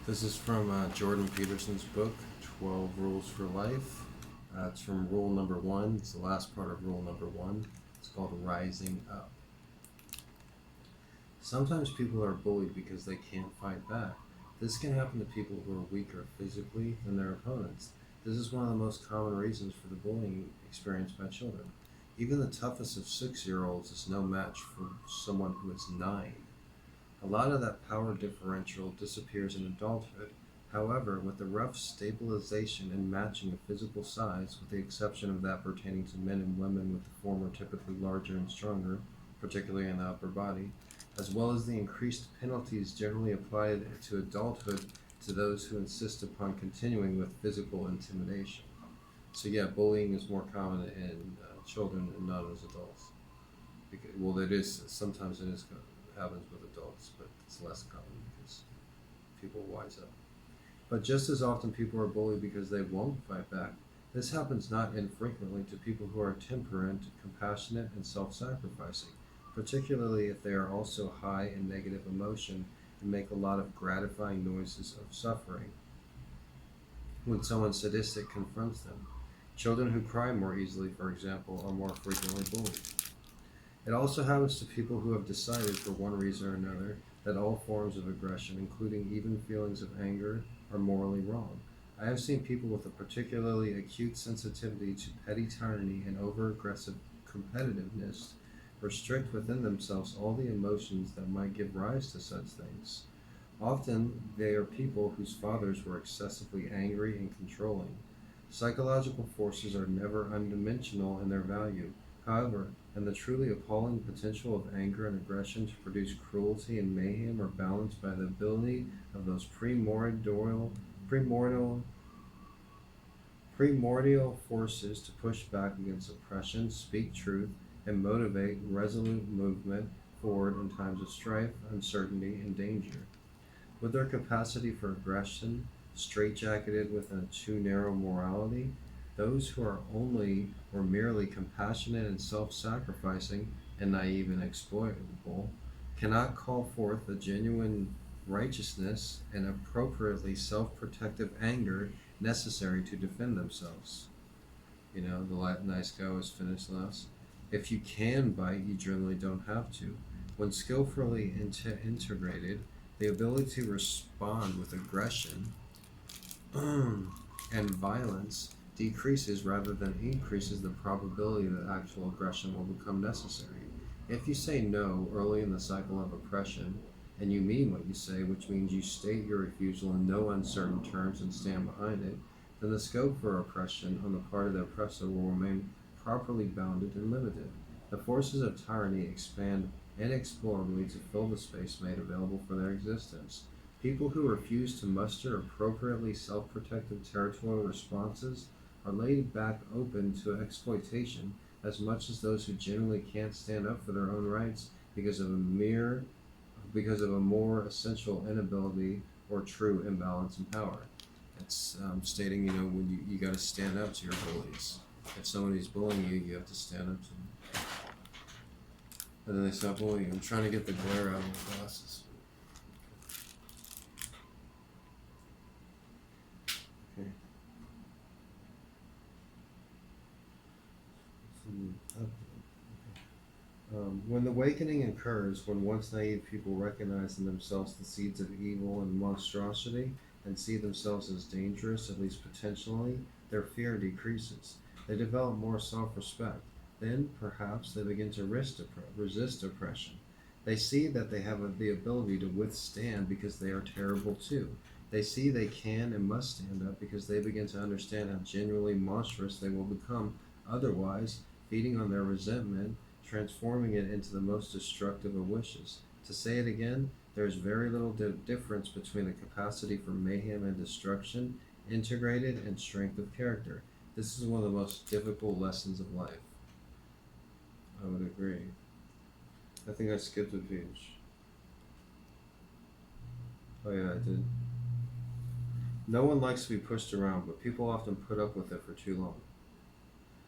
This is from Jordan Peterson's book, 12 Rules for Life. It's from rule number one. It's the last part of rule number one. It's called Rising Up. Sometimes people are bullied because they can't fight back. This can happen to people who are weaker physically than their opponents. This is one of the most common reasons for the bullying experienced by children. Even the toughest of 6-year-olds is no match for someone who is 9. A lot of that power differential disappears in adulthood. However, with the rough stabilization and matching of physical size, with the exception of that pertaining to men and women with the former typically larger and stronger, particularly in the upper body, as well as the increased penalties generally applied to adulthood to those who insist upon continuing with physical intimidation. So yeah, bullying is more common in children and not as adults. Well, it is sometimes happens with adults, but it's less common because people wise up. But just as often, people are bullied because they won't fight back. This happens not infrequently to people who are temperate, compassionate, and self-sacrificing, particularly if they are also high in negative emotion and make a lot of gratifying noises of suffering when someone sadistic confronts them. Children who cry more easily, for example, are more frequently bullied. It also happens to people who have decided, for one reason or another, that all forms of aggression, including even feelings of anger, are morally wrong. I have seen people with a particularly acute sensitivity to petty tyranny and over-aggressive competitiveness restrict within themselves all the emotions that might give rise to such things. Often, they are people whose fathers were excessively angry and controlling. Psychological forces are never undimensional in their value. However, and the truly appalling potential of anger and aggression to produce cruelty and mayhem are balanced by the ability of those primordial, primordial forces to push back against oppression, speak truth, and motivate resolute movement forward in times of strife, uncertainty, and danger. With their capacity for aggression straitjacketed within a too narrow morality, those who are only or merely compassionate and self-sacrificing and naive and exploitable cannot call forth the genuine righteousness and appropriately self-protective anger necessary to defend themselves. You know, the nice guy was finished last. If you can bite, you generally don't have to. When skillfully integrated, the ability to respond with aggression and violence decreases rather than increases the probability that actual aggression will become necessary. If you say no early in the cycle of oppression, and you mean what you say, which means you state your refusal in no uncertain terms and stand behind it, then the scope for oppression on the part of the oppressor will remain properly bounded and limited. The forces of tyranny expand inexplorably to fill the space made available for their existence. People who refuse to muster appropriately self-protective territorial responses are laid back open to exploitation as much as those who generally can't stand up for their own rights because of a more essential inability or true imbalance in power. It's stating, when you got to stand up to your bullies. If somebody's bullying you, you have to stand up to them. And then they stop bullying. I'm trying to get the glare out of my glasses. Okay. When the awakening occurs, when once naive people recognize in themselves the seeds of evil and monstrosity and see themselves as dangerous, at least potentially, their fear decreases. They develop more self-respect. Then, perhaps, they begin to resist oppression. They see that they have the ability to withstand because they are terrible too. They see they can and must stand up because they begin to understand how genuinely monstrous they will become otherwise, feeding on their resentment, transforming it into the most destructive of wishes. To say it again, there is very little difference between the capacity for mayhem and destruction, integrated, and strength of character. This is one of the most difficult lessons of life. I would agree. I think I skipped a page. Oh yeah, I did. No one likes to be pushed around, but people often put up with it for too long.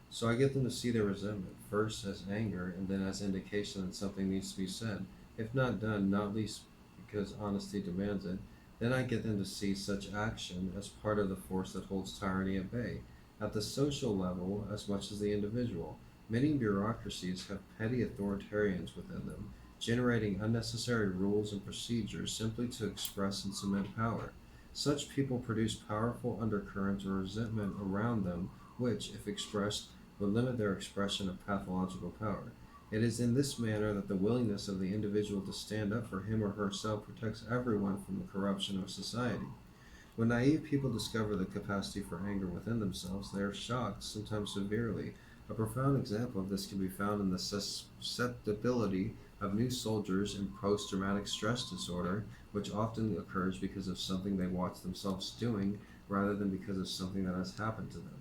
So I get them to see their resentment, first as anger, and then as indication that something needs to be said. If not done, not least because honesty demands it, Then I get them to see such action as part of the force that holds tyranny at bay, at the social level as much as the individual. Many bureaucracies have petty authoritarians within them, generating unnecessary rules and procedures simply to express and cement power. Such people produce powerful undercurrents of resentment around them, which, if expressed, would limit their expression of pathological power. It is in this manner that the willingness of the individual to stand up for him or herself protects everyone from the corruption of society. When naive people discover the capacity for anger within themselves, they are shocked, sometimes severely. A profound example of this can be found in the susceptibility of new soldiers in post traumatic stress disorder, which often occurs because of something they watch themselves doing rather than because of something that has happened to them.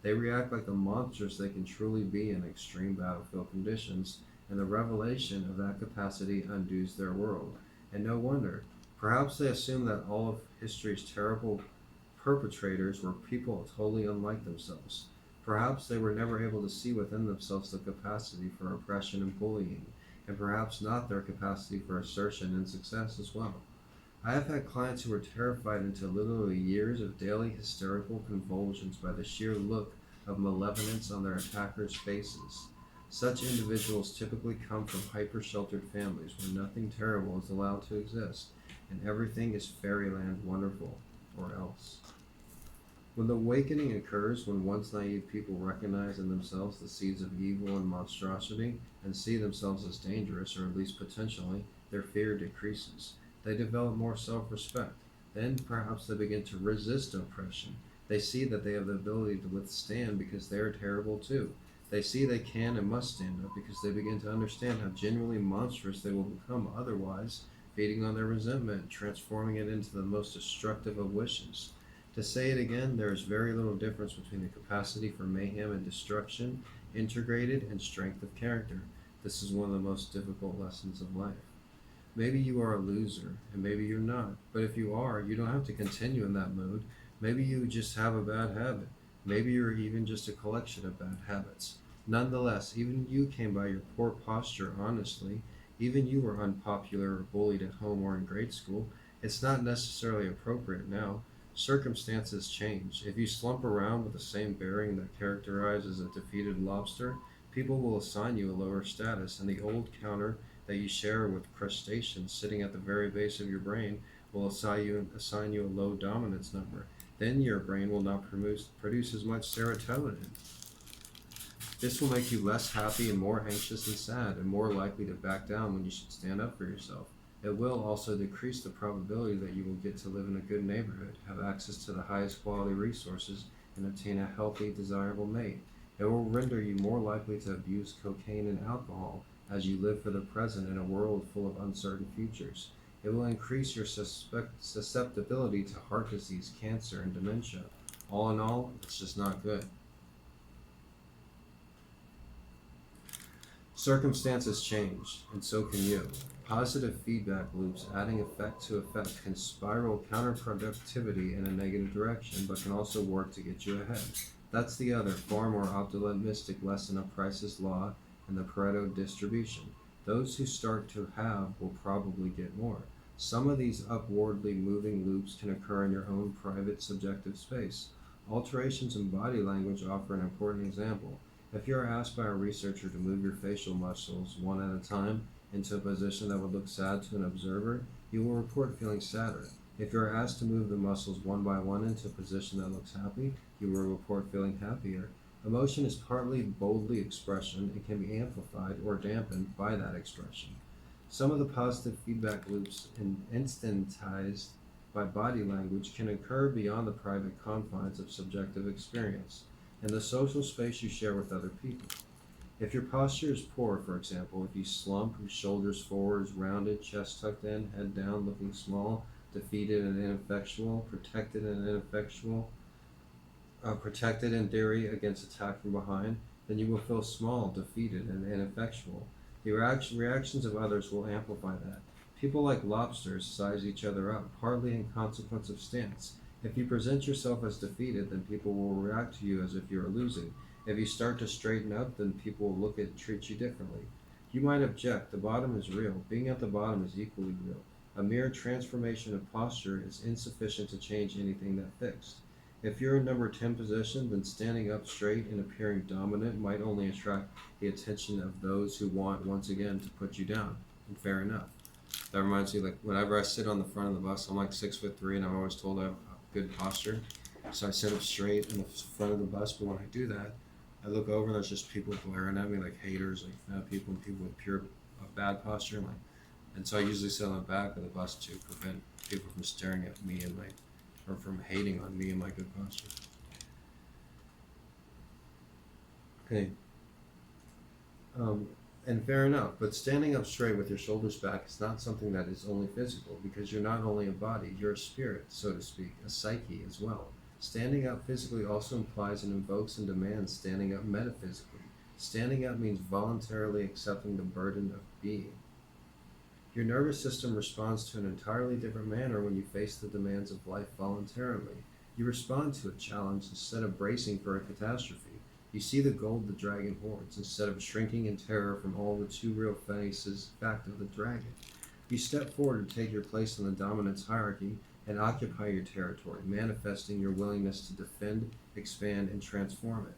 They react like the monsters they can truly be in extreme battlefield conditions, and the revelation of that capacity undoes their world. And no wonder. Perhaps they assume that all of history's terrible perpetrators were people totally unlike themselves. Perhaps they were never able to see within themselves the capacity for oppression and bullying, and perhaps not their capacity for assertion and success as well. I have had clients who were terrified into literally years of daily hysterical convulsions by the sheer look of malevolence on their attackers' faces. Such individuals typically come from hyper sheltered families where nothing terrible is allowed to exist, and everything is fairyland wonderful, or else. When the awakening occurs, when once naive people recognize in themselves the seeds of evil and monstrosity, and see themselves as dangerous, or at least potentially, their fear decreases. They develop more self respect. Then perhaps they begin to resist oppression. They see that they have the ability to withstand because they are terrible too. They see they can and must stand up because they begin to understand how genuinely monstrous they will become otherwise, feeding on their resentment, transforming it into the most destructive of wishes. To say it again, there is very little difference between the capacity for mayhem and destruction, integrated, and strength of character. This is one of the most difficult lessons of life. Maybe you are a loser, and maybe you're not. But if you are, you don't have to continue in that mood. Maybe you just have a bad habit. Maybe you're even just a collection of bad habits. Nonetheless, even you came by your poor posture honestly. Even you were unpopular or bullied at home or in grade school. It's not necessarily appropriate now. Circumstances change. If you slump around with the same bearing that characterizes a defeated lobster, people will assign you a lower status, and the old counter that you share with crustaceans sitting at the very base of your brain will assign you a low dominance number. Then your brain will not produce as much serotonin. This will make you less happy and more anxious and sad, and more likely to back down when you should stand up for yourself. It will also decrease the probability that you will get to live in a good neighborhood, have access to the highest quality resources, and obtain a healthy, desirable mate. It will render you more likely to abuse cocaine and alcohol as you live for the present in a world full of uncertain futures. It will increase your susceptibility to heart disease, cancer, and dementia. All in all, it's just not good. Circumstances change, and so can you. Positive feedback loops adding effect to effect can spiral counterproductivity in a negative direction, but can also work to get you ahead. That's the other, far more optimistic lesson of Price's law and the Pareto distribution. Those who start to have will probably get more. Some of these upwardly moving loops can occur in your own private subjective space. Alterations in body language offer an important example. If you are asked by a researcher to move your facial muscles one at a time into a position that would look sad to an observer, you will report feeling sadder. If you are asked to move the muscles one by one into a position that looks happy, you will report feeling happier. Emotion is partly boldly expression and can be amplified or dampened by that expression. Some of the positive feedback loops instantized by body language can occur beyond the private confines of subjective experience in the social space you share with other people. If your posture is poor, for example, if you slump, your shoulders forward, rounded, chest tucked in, head down, looking small, defeated and ineffectual, protected in theory against attack from behind, then you will feel small, defeated, and ineffectual. The reactions of others will amplify that. People like lobsters size each other up, partly in consequence of stance. If you present yourself as defeated, then people will react to you as if you are losing. If you start to straighten up, then people will look at and treat you differently. You might object, the bottom is real. Being at the bottom is equally real. A mere transformation of posture is insufficient to change anything that fixed. If you're in number 10 position, then standing up straight and appearing dominant might only attract the attention of those who want once again to put you down. And fair enough. That reminds me, like whenever I sit on the front of the bus, I'm like 6'3", and I'm always told I have good posture. So I sit up straight in the front of the bus, but when I do that, I look over and there's just people glaring at me like haters, like fat people and people with pure bad posture. And so I usually sit on the back of the bus to prevent people from staring at me and or from hating on me and my good posture. Okay. Um, and fair enough, but standing up straight with your shoulders back is not something that is only physical, because you're not only a body, you're a spirit, so to speak, a psyche as well. Standing up physically also implies and invokes and demands standing up metaphysically. Standing up means voluntarily accepting the burden of being. Your nervous system responds to an entirely different manner when you face the demands of life voluntarily. You respond to a challenge instead of bracing for a catastrophe. You see the gold the dragon hoards instead of shrinking in terror from all the too real fact of the dragon. You step forward to take your place in the dominance hierarchy and occupy your territory, manifesting your willingness to defend, expand, and transform it.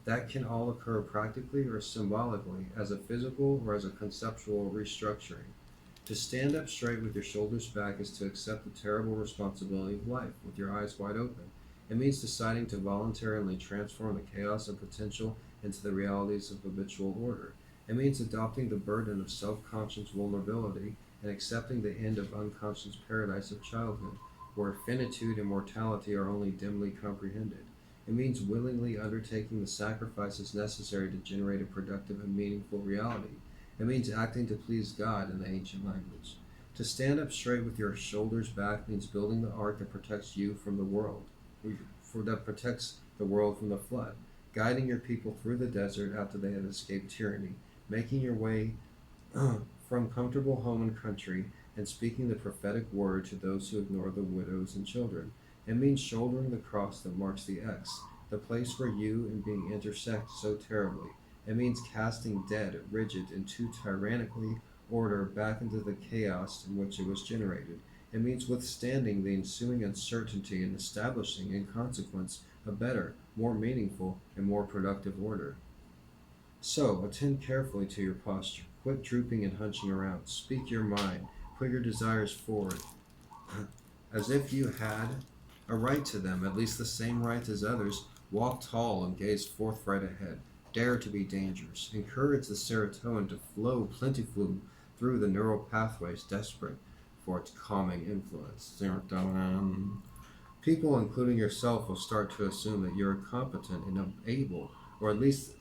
That can all occur practically or symbolically, as a physical or as a conceptual restructuring. To stand up straight with your shoulders back is to accept the terrible responsibility of life with your eyes wide open. It means deciding to voluntarily transform the chaos of potential into the realities of habitual order. It means adopting the burden of self-conscious vulnerability and accepting the end of unconscious paradise of childhood, where finitude and mortality are only dimly comprehended. It means willingly undertaking the sacrifices necessary to generate a productive and meaningful reality. It means acting to please God in the ancient language. To stand up straight with your shoulders back means building the ark that protects you from the world, that protects the world from the flood, guiding your people through the desert after they had escaped tyranny, making your way from comfortable home and country, and speaking the prophetic word to those who ignore the widows and children. It means shouldering the cross that marks the X, the place where you and being intersect so terribly. It means casting dead, rigid, and too tyrannically order back into the chaos in which it was generated. It means withstanding the ensuing uncertainty and establishing, in consequence, a better, more meaningful, and more productive order. So, attend carefully to your posture. Quit drooping and hunching around. Speak your mind. Put your desires forward, as if you had a right to them, at least the same right as others. Walk tall and gaze forthright ahead. Dare to be dangerous. Encourage the serotonin to flow plentifully through the neural pathways, desperate for its calming influence. Serotonin. People, including yourself, will start to assume that you're incompetent and unable, or at least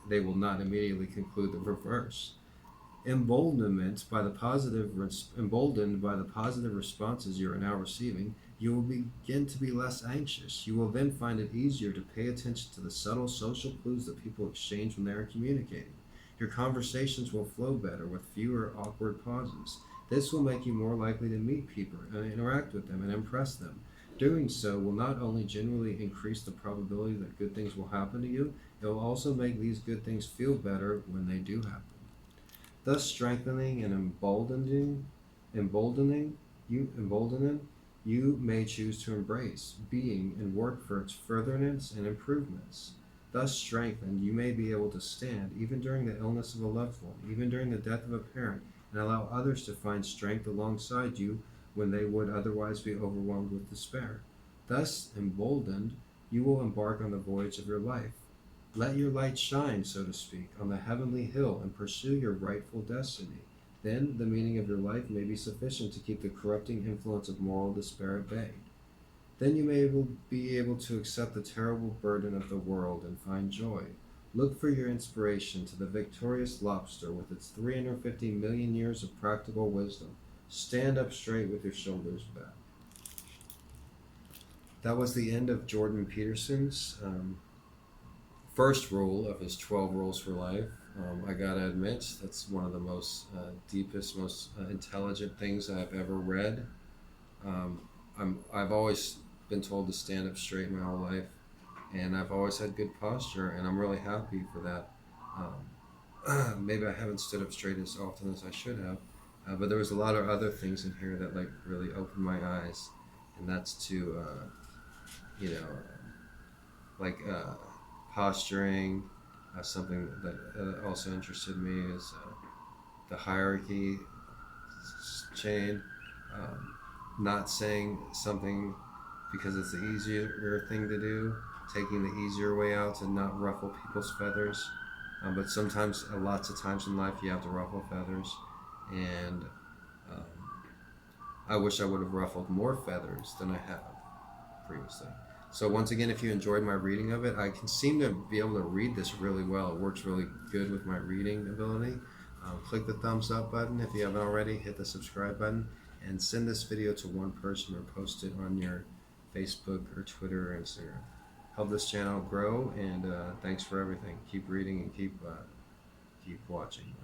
they will not immediately conclude the reverse. Emboldened by the positive responses you are now receiving, you will begin to be less anxious. You will then find it easier to pay attention to the subtle social clues that people exchange when they are communicating. Your conversations will flow better with fewer awkward pauses. This will make you more likely to meet people and interact with them and impress them. Doing so will not only generally increase the probability that good things will happen to you, it will also make these good things feel better when they do happen, thus strengthening and emboldening you may choose to embrace, being, and work for its furtherance and improvements. Thus strengthened, you may be able to stand, even during the illness of a loved one, even during the death of a parent, and allow others to find strength alongside you when they would otherwise be overwhelmed with despair. Thus emboldened, you will embark on the voyage of your life. Let your light shine, so to speak, on the heavenly hill and pursue your rightful destiny. Then the meaning of your life may be sufficient to keep the corrupting influence of moral despair at bay. Then you may be able to accept the terrible burden of the world and find joy. Look for your inspiration to the victorious lobster with its 350 million years of practical wisdom. Stand up straight with your shoulders back. That was the end of Jordan Peterson's first rule of his 12 rules for life. I gotta admit, that's one of the most deepest, most intelligent things I've ever read. I've always been told to stand up straight my whole life, and I've always had good posture, and I'm really happy for that. Maybe I haven't stood up straight as often as I should have, But there was a lot of other things in here that like really opened my eyes, and that's to you know like posturing. Something that also interested me is the hierarchy chain. Um, Not saying something because it's the easier thing to do, taking the easier way out to not ruffle people's feathers. But sometimes, lots of times in life, you have to ruffle feathers, and um, I wish I would have ruffled more feathers than I have previously. So once again, if you enjoyed my reading of it, I can seem to be able to read this really well. It works really good with my reading ability. Click the thumbs up button if you haven't already. Hit the subscribe button and send this video to one person or post it on your Facebook or Twitter or Instagram. Help this channel grow, and thanks for everything. Keep reading and keep watching.